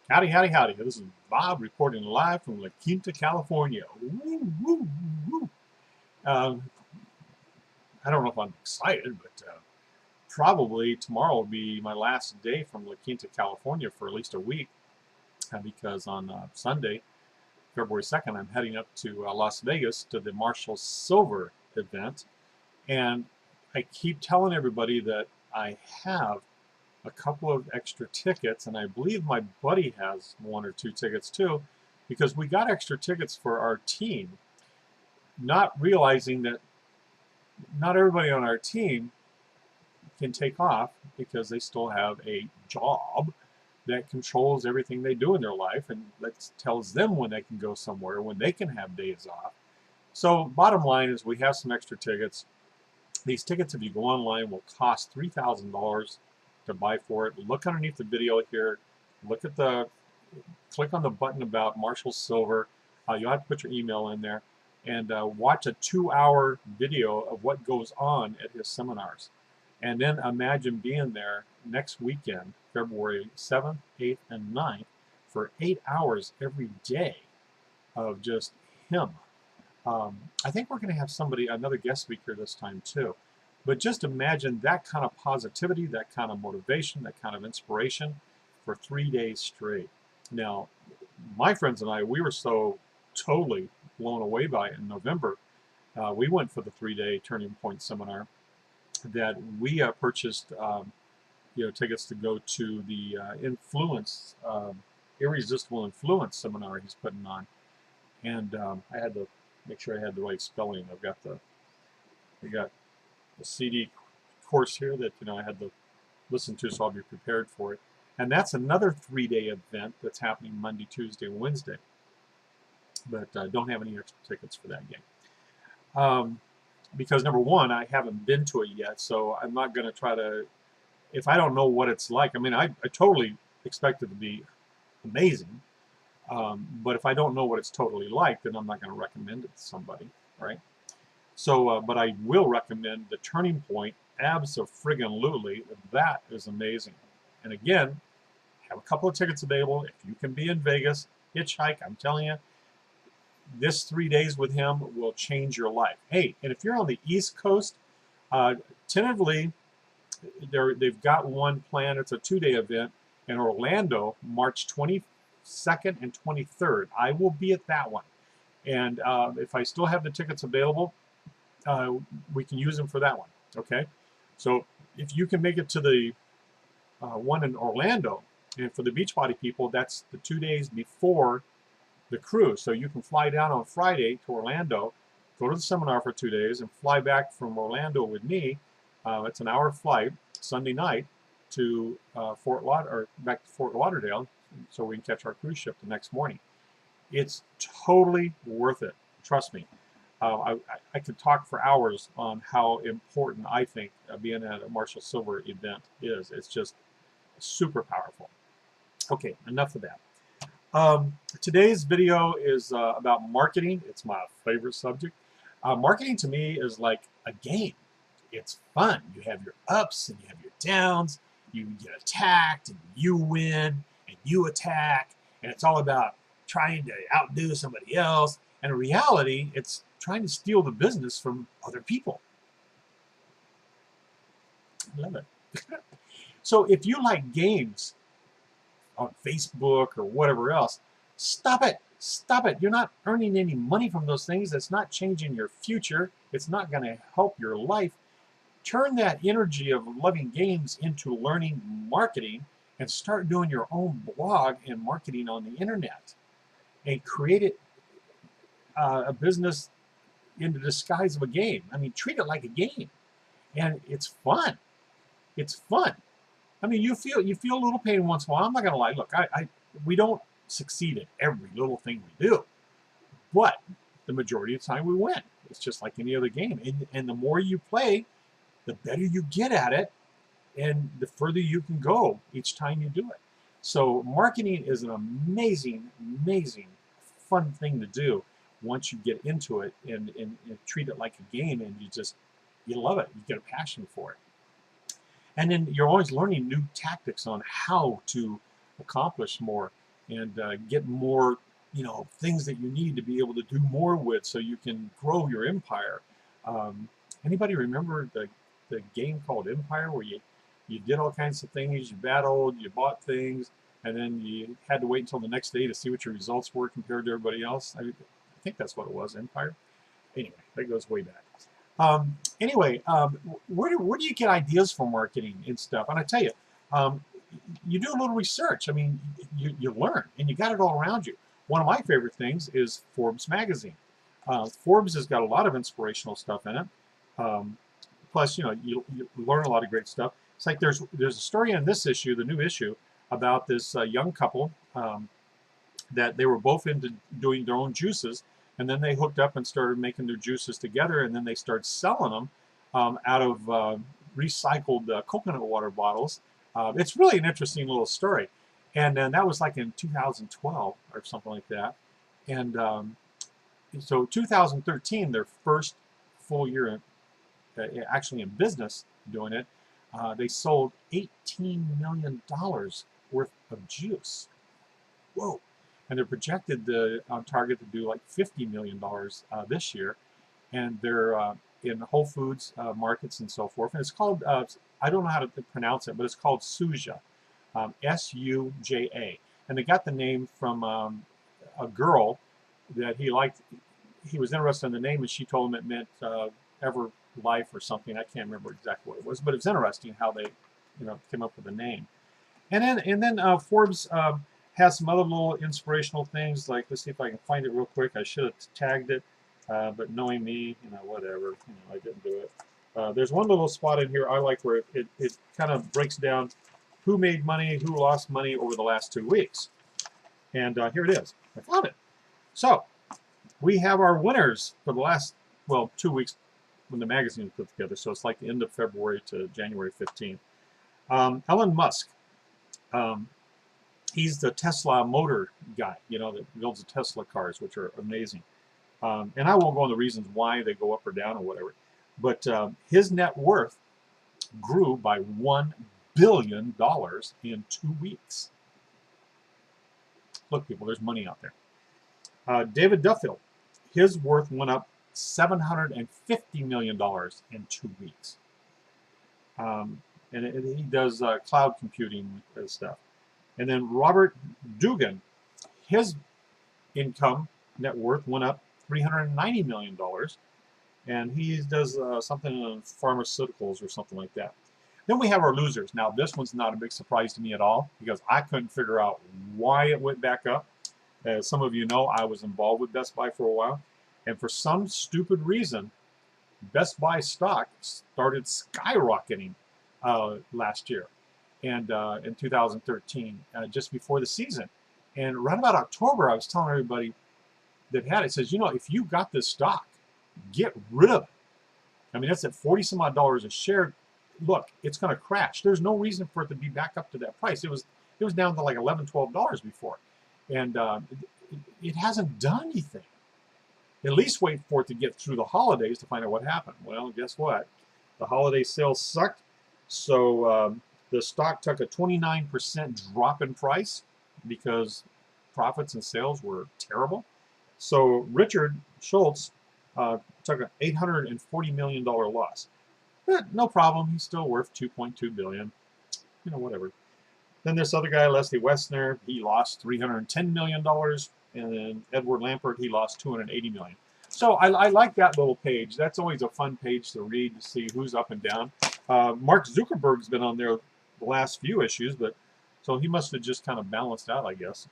Howdy, howdy, howdy. This is Bob reporting live from La Quinta, California. Woo, woo, woo. Um, I don't know if I'm excited, but probably tomorrow will be my last day from La Quinta, California for at least a week because on Sunday, February 2nd, I'm heading up to Las Vegas to the Marshall Silver event. And I keep telling everybody that I have a couple of extra tickets, and I believe my buddy has one or two tickets too, because we got extra tickets for our team, not realizing that not everybody on our team can take off because they still have a job that controls everything they do in their life and that tells them when they can go somewhere, when they can have days off. So bottom line is we have some extra tickets. These tickets, if you go online, will cost $3,000 to buy for it. Look underneath the video here. Look at click on the button about Marshall Silver. You'll have to put your email in there and watch a 2-hour video of what goes on at his seminars. And then imagine being there next weekend, February 7th, 8th, and 9th, for 8 hours every day of just him. I think we're going to have another guest speaker this time too. But just imagine that kind of positivity, that kind of motivation, that kind of inspiration for 3 days straight. Now, my friends and I, we were so totally blown away by it in November. We went for the 3-day Turning Point seminar that we purchased tickets to go to the Irresistible Influence seminar he's putting on. And I had to make sure I had the right spelling. I got the CD course here that I had to listen to, so I'll be prepared for it. And that's another 3-day event that's happening Monday, Tuesday, and Wednesday. But don't have any extra tickets for that game. Because number one, I haven't been to it yet, so I'm not going to try to, if I don't know what it's like. I mean, I totally expect it to be amazing. But if I don't know what it's totally like, then I'm not going to recommend it to somebody, right? So, but I will recommend the Turning Point. Abso-friggin-lutely. That is amazing. And again, have a couple of tickets available. If you can be in Vegas, hitchhike. I'm telling you, this 3 days with him will change your life. Hey, and if you're on the East Coast, tentatively, they've got one planned. It's a 2-day event in Orlando, March 22nd and 23rd. I will be at that one. And if I still have the tickets available, we can use them for that one. Okay? So if you can make it to the one in Orlando, and for the Beachbody people, that's the 2 days before the cruise. So you can fly down on Friday to Orlando, go to the seminar for 2 days, and fly back from Orlando with me. It's an hour flight Sunday night to back to Fort Lauderdale, so we can catch our cruise ship the next morning. It's totally worth it. Trust me. I could talk for hours on how important I think being at a Marshall Silver event is. It's just super powerful. Okay, enough of that. Today's video is about marketing. It's my favorite subject. Marketing to me is like a game. It's fun. You have your ups and you have your downs. You get attacked and you win and you attack. And it's all about trying to outdo somebody else. And in reality, it's trying to steal the business from other people. I love it. So if you like games on Facebook or whatever else, stop it. Stop it. You're not earning any money from those things. It's not changing your future. It's not going to help your life. Turn that energy of loving games into learning marketing and start doing your own blog and marketing on the internet and create a business in the disguise of a game. I mean, treat it like a game, and it's fun. It's fun. I mean, you feel a little pain once in a while. I'm not gonna lie. Look, we don't succeed at every little thing we do, but the majority of the time we win. It's just like any other game, and the more you play, the better you get at it, and the further you can go each time you do it. So marketing is an amazing, amazing, fun thing to do once you get into it and treat it like a game, and you love it. You get a passion for it. And then you're always learning new tactics on how to accomplish more. and get more, things that you need to be able to do more with, so you can grow your empire. Anybody remember the game called Empire, where you did all kinds of things, you battled, you bought things, and then you had to wait until the next day to see what your results were compared to everybody else? I think that's what it was, Empire. Anyway, that goes way back. Where do you get ideas for marketing and stuff? And I tell you, you do a little research. I mean, you learn, and you got it all around you. One of my favorite things is Forbes magazine. Forbes has got a lot of inspirational stuff in it. Plus, you learn a lot of great stuff. It's like there's a story in this issue, the new issue, about this young couple that they were both into doing their own juices, and then they hooked up and started making their juices together, and then they started selling them out of recycled coconut water bottles. It's really an interesting little story. And that was like in 2012 or something like that. And so 2013, their first full year actually in business doing it, they sold $18 million worth of juice. Whoa. And they're projected on target to do like $50 million this year. And they're in Whole Foods markets and so forth. And it's called, I don't know how to pronounce it, but it's called Suja, S-U-J-A. And they got the name from a girl that he liked. He was interested in the name, and she told him it meant ever life or something. I can't remember exactly what it was, but it's interesting how they, came up with the name. And then Forbes has some other little inspirational things. Like, let's see if I can find it real quick. I should have tagged it, but knowing me, whatever, I didn't do it. There's one little spot in here I like where it kind of breaks down who made money, who lost money over the last 2 weeks. And here it is. I found it. So we have our winners for the last, 2 weeks when the magazine was put together. So it's like the end of February to January 15th. Elon Musk. He's the Tesla motor guy, that builds the Tesla cars, which are amazing. And I won't go into the reasons why they go up or down or whatever. But his net worth grew by $1 billion in 2 weeks. Look, people, there's money out there. David Duffield, his worth went up $750 million in 2 weeks. And he does cloud computing stuff. And then Robert Dugan, his income net worth went up $390 million. And he does something on pharmaceuticals or something like that. Then we have our losers. Now, this one's not a big surprise to me at all, because I couldn't figure out why it went back up. As some of you know, I was involved with Best Buy for a while. And for some stupid reason, Best Buy stock started skyrocketing last year, and in 2013, just before the season. And right about October, I was telling everybody that had it, says, if you got this stock, get rid of it. I mean, it's at 40 some odd dollars a share. Look, it's going to crash. There's no reason for it to be back up to that price. It was down to like $11, $12 before, and it hasn't done anything. At least wait for it to get through the holidays to find out what happened. Well, guess what? The holiday sales sucked, so the stock took a 29% drop in price because profits and sales were terrible. So Richard Schultz took an $840 million loss. But no problem, he's still worth $2.2 billion. Whatever. Then this other guy, Leslie Wexner, he lost $310 million. And then Edward Lampert, he lost $280 million. So I like that little page. That's always a fun page to read, to see who's up and down. Mark Zuckerberg's been on there the last few issues, but so he must have just kind of balanced out, I guess.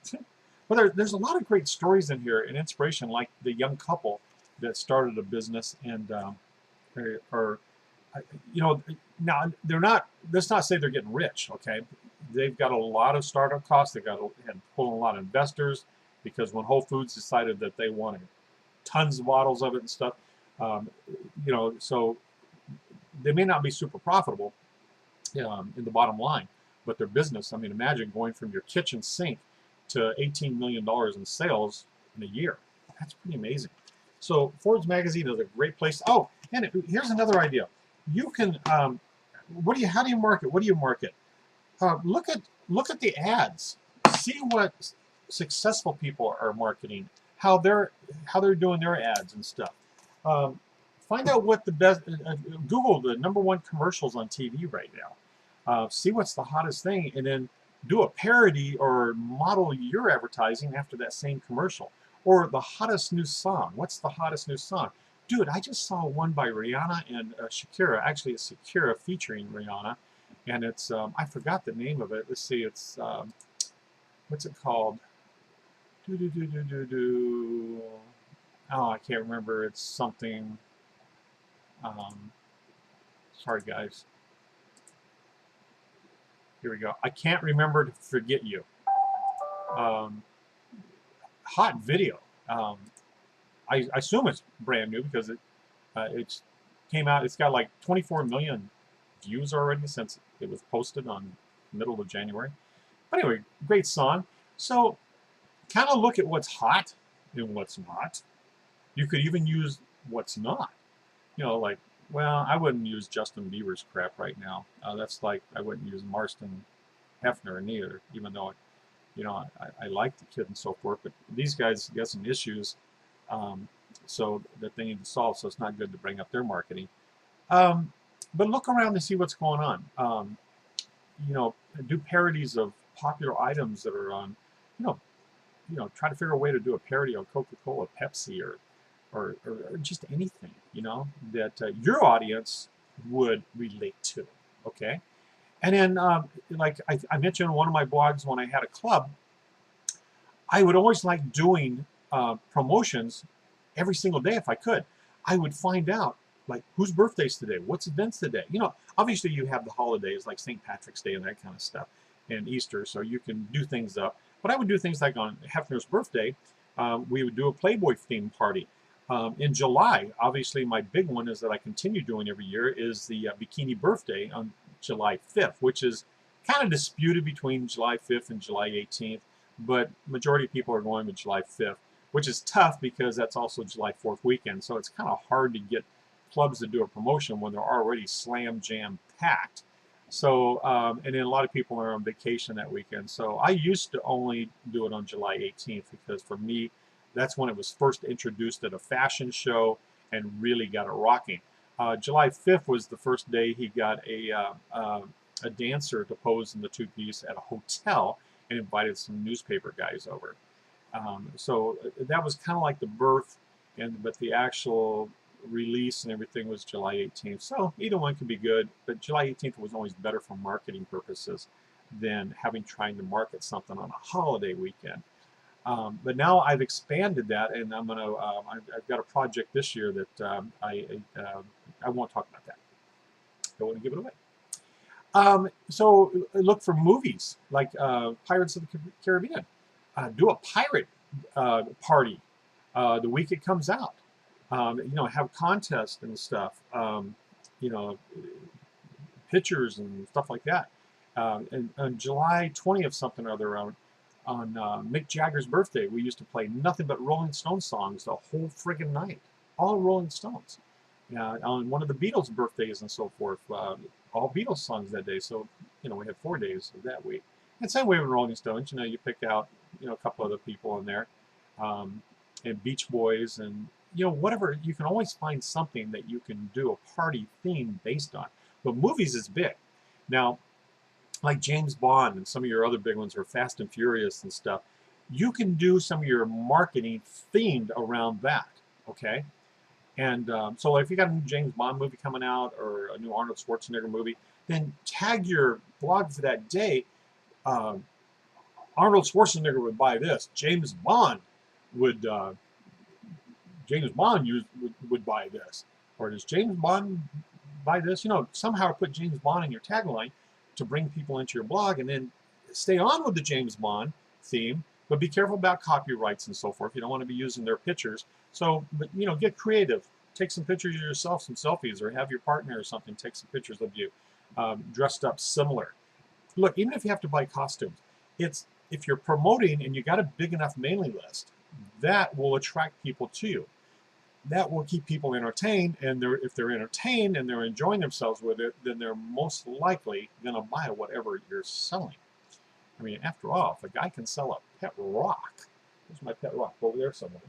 But there's a lot of great stories in here and inspiration, like the young couple that started a business and now they're not. Let's not say they're getting rich. Okay, they've got a lot of startup costs. They've got to pull in a lot of investors, because when Whole Foods decided that they wanted tons of bottles of it and stuff, so they may not be super profitable in the bottom line, but their business, I mean, imagine going from your kitchen sink to $18 million in sales in a year. That's pretty amazing. So Forbes magazine is a great place. Oh, and here's another idea. You can, how do you market? What do you market? Look at the ads. See what successful people are marketing, how they're doing their ads and stuff. Um, find out what the best. Google the #1 commercials on TV right now. See what's the hottest thing, and then do a parody or model your advertising after that same commercial. Or the hottest new song. What's the hottest new song? Dude, I just saw one by Rihanna and Shakira. Actually, it's Shakira featuring Rihanna, and it's I forgot the name of it. Let's see, it's what's it called? Do do do do do do. Oh, I can't remember. It's something. Um, sorry, guys. Here we go. I can't remember to forget you. Um, hot video. I assume it's brand new because it's came out. It's got like 24 million views already since it was posted on middle of January. But anyway, great song. So kind of look at what's hot and what's not. You could even use what's not. You know, like, well, I wouldn't use Justin Bieber's crap right now. That's like I wouldn't use Marston Hefner neither, even though, you know, I like the kid and so forth. But these guys got some issues, so that they need to solve. So it's not good to bring up their marketing. But look around to see what's going on. You know, do parodies of popular items that are on. Try to figure a way to do a parody on Coca-Cola, Pepsi, or just anything, you know, that your audience would relate to. Okay. And then, like I mentioned in one of my blogs, when I had a club, I would always like doing promotions every single day if I could. I would find out, like, whose birthday's today, what's events today. You know, obviously you have the holidays like St. Patrick's Day and that kind of stuff, and Easter, so you can do things up. But I would do things like on Hefner's birthday, we would do a Playboy theme party. In July, obviously my big one is that I continue doing every year is the Bikini Birthday on July 5th, which is kind of disputed between July 5th and July 18th, but majority of people are going with July 5th, which is tough because that's also July 4th weekend, so it's kind of hard to get clubs to do a promotion when they're already slam jam packed. So, and then a lot of people are on vacation that weekend. So I used to only do it on July 18th because for me, that's when it was first introduced at a fashion show and really got it rocking. July 5th was the first day he got a dancer to pose in the two-piece at a hotel and invited some newspaper guys over. So that was kind of like the birth, but the actual release and everything was July 18th. So either one could be good, but July 18th was always better for marketing purposes than trying to market something on a holiday weekend. But now I've expanded that, and I'm gonna. I've got a project this year that I won't talk about that. Don't want to give it away. So look for movies like Pirates of the Caribbean. Do a pirate party the week it comes out. You know, have contests and stuff. You know, pictures and stuff like that. And on July 20th, something or other, on Mick Jagger's birthday, we used to play nothing but Rolling Stones songs the whole friggin' night. All Rolling Stones. On one of the Beatles' birthdays and so forth, all Beatles songs that day. So, you know, we had 4 days of that week. And same way with Rolling Stones, you know, you pick out, you know, a couple other people in there, and Beach Boys, and, you know, whatever. You can always find something that you can do a party theme based on. But movies is big. Now, like James Bond and some of your other big ones are Fast and Furious and stuff, you can do some of your marketing themed around that, okay? And so if you got a new James Bond movie coming out or a new Arnold Schwarzenegger movie, then tag your blog for that day. Arnold Schwarzenegger would buy this. James Bond would buy this. Or does James Bond buy this? You know, somehow put James Bond in your tagline to bring people into your blog, and then stay on with the James Bond theme, but be careful about copyrights and so forth. You don't want to be using their pictures. So, but, you know, get creative. Take some pictures of yourself, some selfies, or have your partner or something take some pictures of you dressed up similar. Look, even if you have to buy costumes, if you're promoting and you got a big enough mailing list, that will attract people to you. That will keep people entertained, and if they're entertained and they're enjoying themselves with it, then they're most likely going to buy whatever you're selling. I mean, after all, if a guy can sell a pet rock, where's my pet rock? Over there somewhere.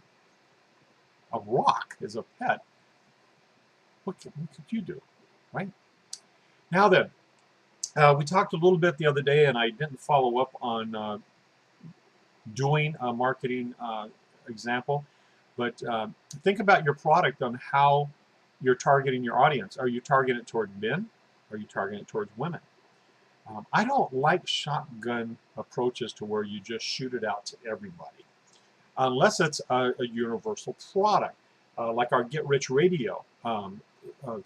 A rock is a pet. What could you do, right? Now then, we talked a little bit the other day, and I didn't follow up on doing a marketing example, but think about your product on how you're targeting your audience. Are you targeting it toward men? Are you targeting it towards women? I don't like shotgun approaches to where you just shoot it out to everybody, unless it's a universal product, like our Get Rich Radio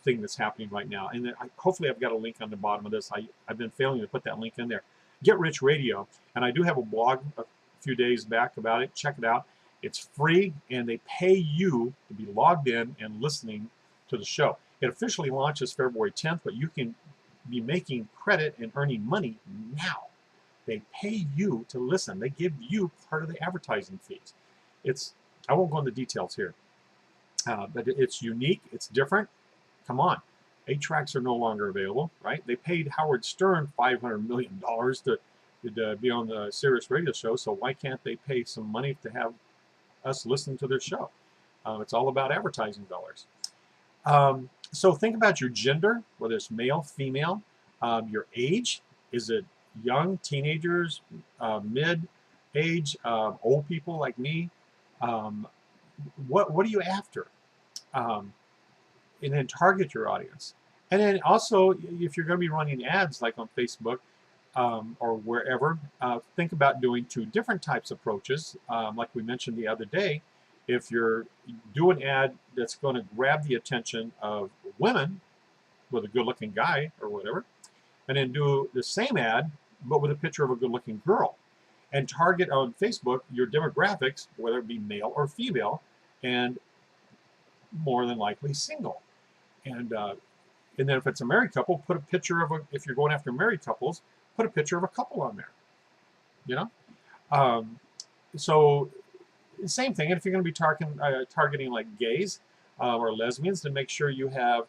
thing that's happening right now. And hopefully I've got a link on the bottom of this. I've been failing to put that link in there. Get Rich Radio, and I do have a blog a few days back about it. Check it out. It's free, and they pay you to be logged in and listening to the show. It officially launches February 10th, but you can be making credit and earning money now. They pay you to listen. They give you part of the advertising fees. I won't go into details here, but it's unique. It's different. Come on. 8-tracks are no longer available, right? They paid Howard Stern $500 million to be on the Sirius Radio show, so why can't they pay some money to have us listen to their show? It's all about advertising dollars. So think about your gender, whether it's male, female, your age. Is it young, teenagers, mid-age, old people like me? What are you after? And then target your audience. And then also, if you're going to be running ads like on Facebook or wherever, think about doing 2 different types of approaches. Like we mentioned the other day, if you're doing an ad that's going to grab the attention of women with a good-looking guy or whatever, and then do the same ad but with a picture of a good-looking girl, and target on Facebook your demographics, whether it be male or female, and more than likely single. And then if it's a married couple, put a picture of if you're going after married couples, put a picture of a couple on there. You know, so same thing. And if you're going to be targeting like gays or lesbians, then make sure you have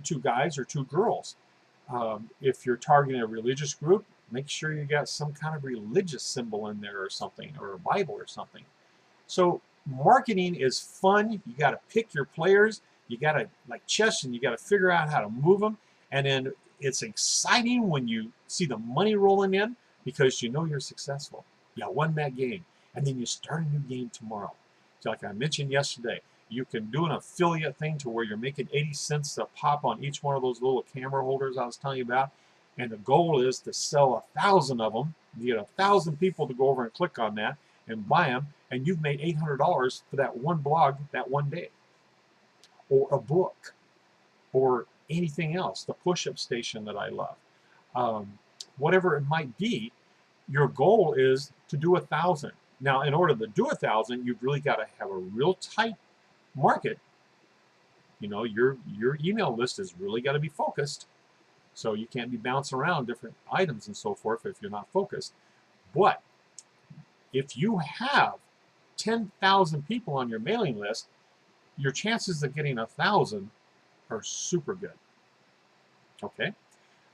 2 guys or 2 girls. If you're targeting a religious group, make sure you got some kind of religious symbol in there or something, or a Bible or something. So marketing is fun. You got to pick your players. You got to, like chess, and you got to figure out how to move them. And then it's exciting when you see the money rolling in because you know you're successful. You won that game. And then you start a new game tomorrow. So like I mentioned yesterday, you can do an affiliate thing to where you're making 80 cents a pop on each one of those little camera holders I was telling you about. And the goal is to sell 1,000 of them. You get 1,000 people to go over and click on that and buy them. And you've made $800 for that one blog that one day. Or a book. Or anything else. The push-up station that I love. Whatever it might be, your goal is to do 1,000. Now, in order to do 1,000, you've really got to have a real tight market. You know, your email list has really got to be focused. So you can't be bouncing around different items and so forth if you're not focused. But if you have 10,000 people on your mailing list, your chances of getting 1,000 are super good. Okay?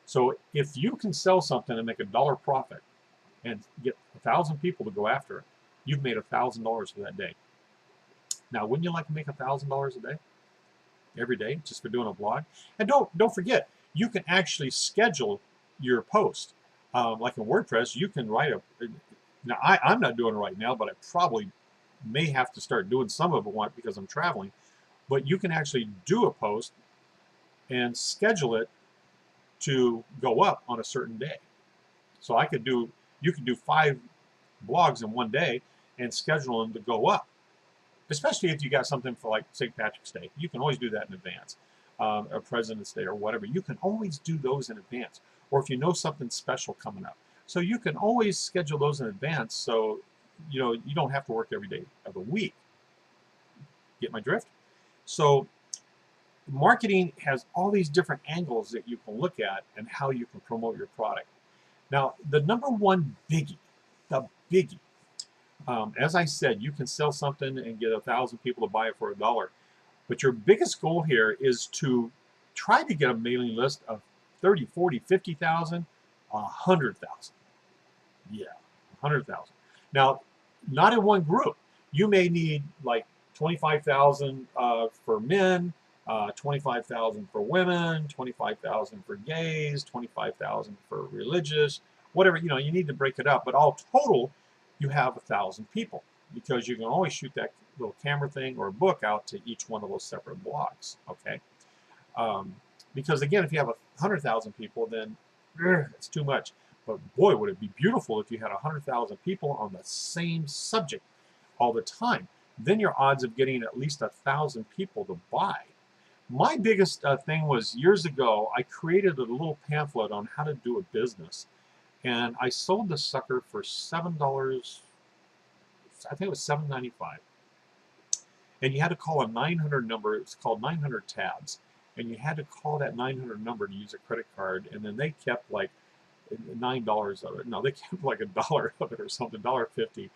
So if you can sell something and make $1 profit and get 1,000 people to go after it, you've made $1,000 for that day. Now, wouldn't you like to make $1,000 a day? Every day, just for doing a blog? And don't forget, you can actually schedule your post. Like in WordPress, you can write now I'm not doing it right now, but I probably may have to start doing some of it because I'm traveling. But you can actually do a post and schedule it to go up on a certain day. So you could do 5 blogs in one day and schedule them to go up. Especially if you got something for like St. Patrick's Day. You can always do that in advance. Or President's Day or whatever. You can always do those in advance. Or if you know something special coming up. So you can always schedule those in advance so you don't have to work every day of the week. Get my drift? So marketing has all these different angles that you can look at and how you can promote your product. Now, the number one biggie, as I said, you can sell something and get 1,000 people to buy it for $1. But your biggest goal here is to try to get a mailing list of 30, 40, 50,000, 100,000. Yeah, 100,000. Now, not in one group. You may need like 25,000 for men, 25,000 for women, 25,000 for gays, 25,000 for religious, whatever. You need to break it up. But all total, you have 1,000 people because you can always shoot that little camera thing or a book out to each one of those separate blocks. Okay. Um, because again, if you have 100,000 people, then it's too much. But boy, would it be beautiful if you had 100,000 people on the same subject all the time. Then your odds of getting at least 1,000 people to buy. My biggest thing was years ago, I created a little pamphlet on how to do a business. And I sold the sucker for $7. I think it was $7.95. And you had to call a 900 number. It was called 900 tabs. And you had to call that 900 number to use a credit card. And then they kept like $9 of it. No, they kept like $1 of it or something, $1.50.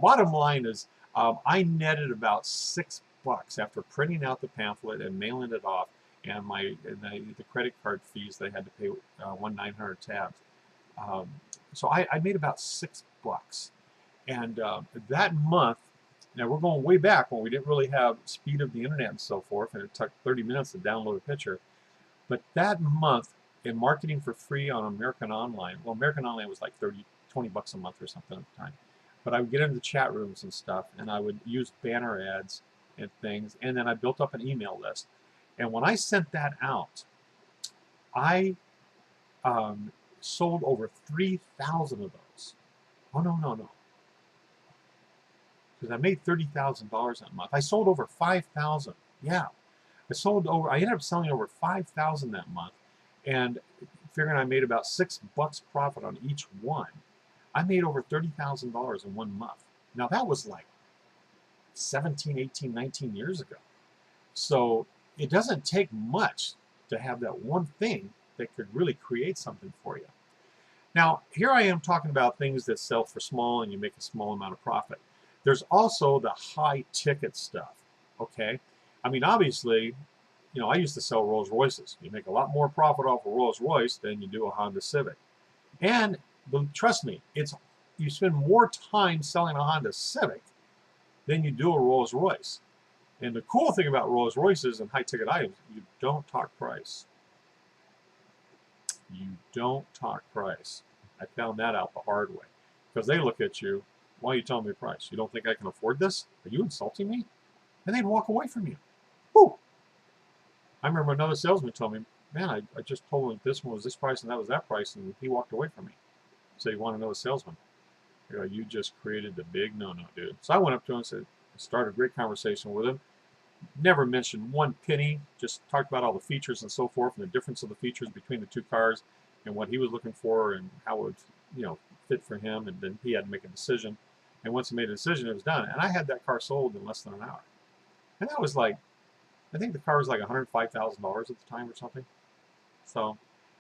Bottom line is, I netted about $6 after printing out the pamphlet and mailing it off, and the credit card fees they had to pay 900 tabs. So I made about $6, and that month. Now we're going way back when we didn't really have speed of the internet and so forth, and it took 30 minutes to download a picture. But that month, in marketing for free on American Online, well, American Online was like 20 bucks a month or something at the time. But I would get into the chat rooms and stuff, and I would use banner ads and things, and then I built up an email list. And when I sent that out, I sold over 3,000 of those. Oh, no. Because I made $30,000 that month. I sold over 5,000. Yeah. I ended up selling over 5,000 that month, and figuring I made about $6 profit on each one. I made over $30,000 in 1 month. Now that was like 17, 18, 19 years ago. So it doesn't take much to have that one thing that could really create something for you. Now, here I am talking about things that sell for small and you make a small amount of profit. There's also the high ticket stuff, okay? I mean, obviously, I used to sell Rolls Royces. You make a lot more profit off a Rolls Royce than you do a Honda Civic. And trust me, you spend more time selling a Honda Civic than you do a Rolls Royce. And the cool thing about Rolls Royces and high ticket items, you don't talk price. You don't talk price. I found that out the hard way. Because they look at you, why are you telling me the price? You don't think I can afford this? Are you insulting me? And they'd walk away from you. Whew. I remember another salesman told me, man, I just told him this one was this price and that was that price, and he walked away from me. So you want another salesman? You just created the big no-no, dude. So I went up to him and said, started a great conversation with him. Never mentioned one penny, just talked about all the features and so forth and the difference of the features between the two cars and what he was looking for and how it would, fit for him, and then he had to make a decision. And once he made a decision, it was done. And I had that car sold in less than an hour. And that was like, I think the car was like $105,000 at the time or something. So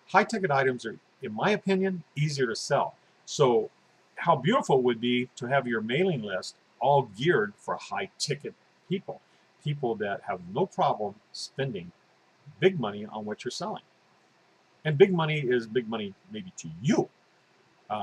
high ticket items are, in my opinion, easier to sell. So how beautiful it would be to have your mailing list all geared for high ticket people that have no problem spending big money on what you're selling. And big money is big money maybe to you.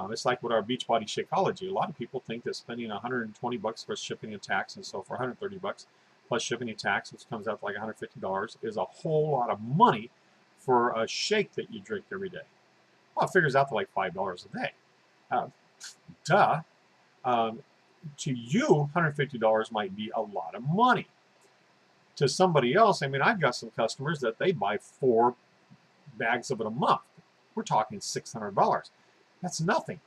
It's like with our Beachbody Shakeology. A lot of people think that spending $120 for shipping and tax and so for $130 plus shipping and tax, which comes out to like $150, is a whole lot of money for a shake that you drink every day. Well, it figures out to like $5 a day. Duh. To you, $150 might be a lot of money. To somebody else, I mean, I've got some customers that they buy 4 bags of it a month. We're talking $600. That's nothing.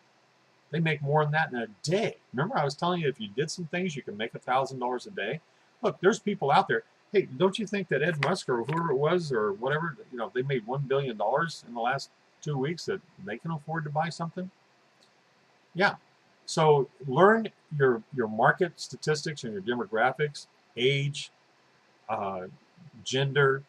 They make more than that in a day. Remember, I was telling you if you did some things, you can make $1,000 a day. Look, there's people out there. Hey, don't you think that Ed Musk or whoever it was or whatever, they made $1 billion in the last 2 weeks that they can afford to buy something? Yeah. So learn your market statistics and your demographics, age, gender,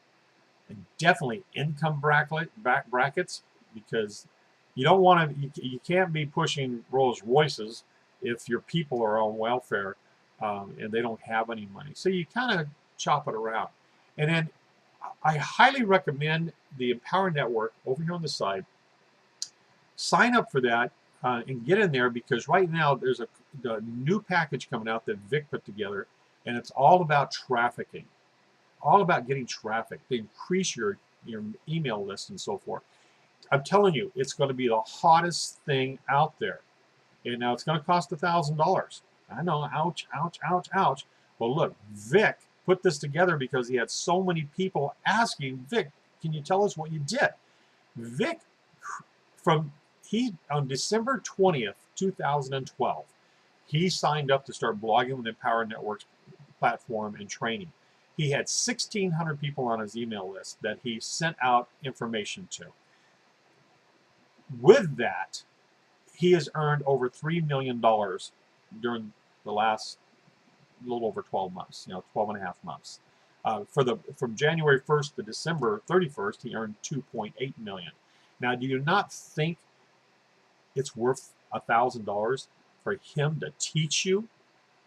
and definitely income brackets, because you don't want to. You can't be pushing Rolls Royces if your people are on welfare and they don't have any money. So you kind of chop it around. And then I highly recommend the Empower Network over here on the side. Sign up for that. and get in there, because right now there's the new package coming out that Vic put together, and it's all about trafficking, all about getting traffic to increase your email list and so forth. I'm telling you, it's going to be the hottest thing out there. And now it's going to cost $1,000. I know, ouch, ouch, ouch, ouch. Well, look, Vic put this together because he had so many people asking, Vic, can you tell us what you did? Vic, on December 20th, 2012, he signed up to start blogging with Empower Networks platform and training. He had 1,600 people on his email list that he sent out information to. With that, he has earned over $3 million during the last little over 12 months, 12 and a half months. From January 1st to December 31st, he earned $2.8 million. Now, do you not think it's worth $1,000 for him to teach you?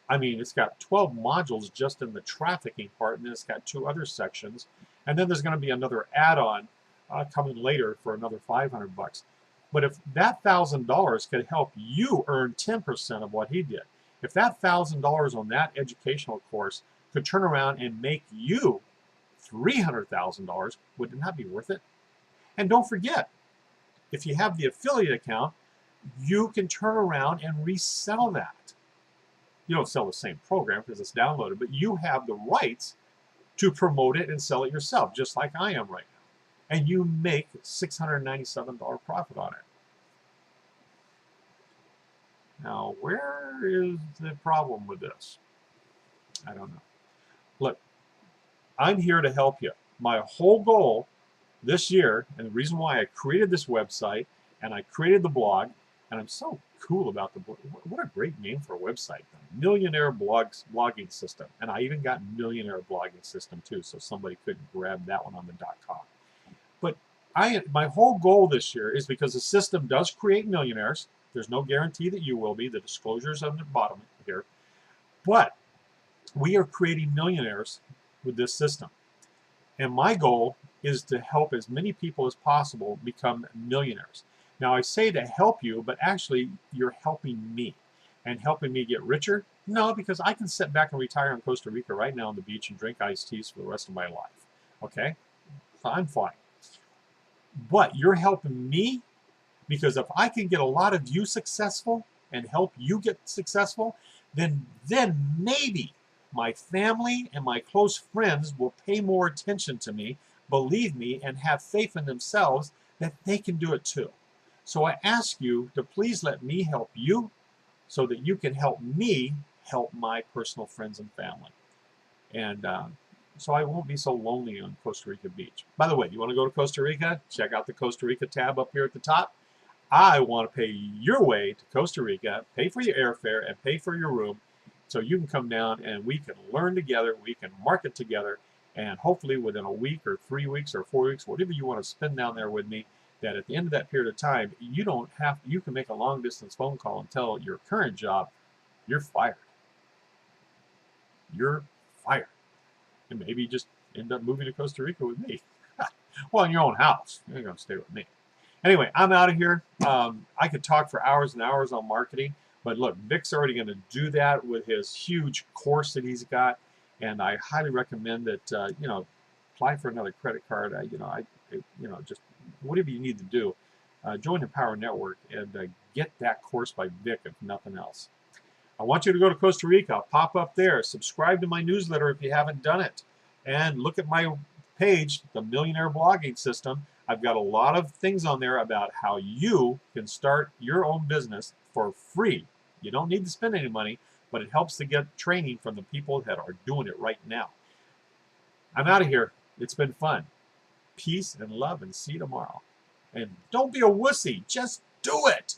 I mean, it's got 12 modules just in the trafficking part, and then it's got 2 other sections. And then there's going to be another add-on coming later for another $500. But if that $1,000 could help you earn 10% of what he did, if that $1,000 on that educational course could turn around and make you $300,000, would it not be worth it? And don't forget, if you have the affiliate account, you can turn around and resell that. You don't sell the same program because it's downloaded, but you have the rights to promote it and sell it yourself, just like I am right now. And you make $697 profit on it. Now, where is the problem with this? I don't know. Look, I'm here to help you. My whole goal this year, and the reason why I created this website and I created the blog, and I'm so cool about the blog. What a great name for a website. The Millionaire Blogging System. And I even got Millionaire Blogging System too, so somebody couldn't grab that one on the .com. But my whole goal this year is, because the system does create millionaires. There's no guarantee that you will be. The disclosures on the bottom here. But we are creating millionaires with this system. And my goal is to help as many people as possible become millionaires. Now, I say to help you, but actually you're helping me. And helping me get richer? No, because I can sit back and retire in Costa Rica right now on the beach and drink iced teas for the rest of my life. Okay? I'm fine. But you're helping me, because if I can get a lot of you successful and help you get successful, then maybe my family and my close friends will pay more attention to me, believe me, and have faith in themselves that they can do it too. So I ask you to please let me help you so that you can help me help my personal friends and family. And so I won't be so lonely on Costa Rica Beach. By the way, you want to go to Costa Rica? Check out the Costa Rica tab up here at the top. I want to pay your way to Costa Rica, pay for your airfare, and pay for your room, so you can come down and we can learn together, we can market together, and hopefully within a week or 3 weeks or 4 weeks, whatever you want to spend down there with me, that at the end of that period of time, you can make a long distance phone call and tell your current job, you're fired. You're fired. And maybe just end up moving to Costa Rica with me. Well, in your own house. You're going to stay with me. Anyway, I'm out of here. I could talk for hours and hours on marketing, but look, Vic's already going to do that with his huge course that he's got, and I highly recommend that apply for another credit card. Just whatever you need to do, join the Empower Network and get that course by Vic, if nothing else. I want you to go to Costa Rica. I'll pop up there. Subscribe to my newsletter if you haven't done it, and look at my page, the Millionaire Blogging System. I've got a lot of things on there about how you can start your own business for free. You don't need to spend any money, but it helps to get training from the people that are doing it right now. I'm out of here. It's been fun. Peace and love, and see you tomorrow. And don't be a wussy. Just do it.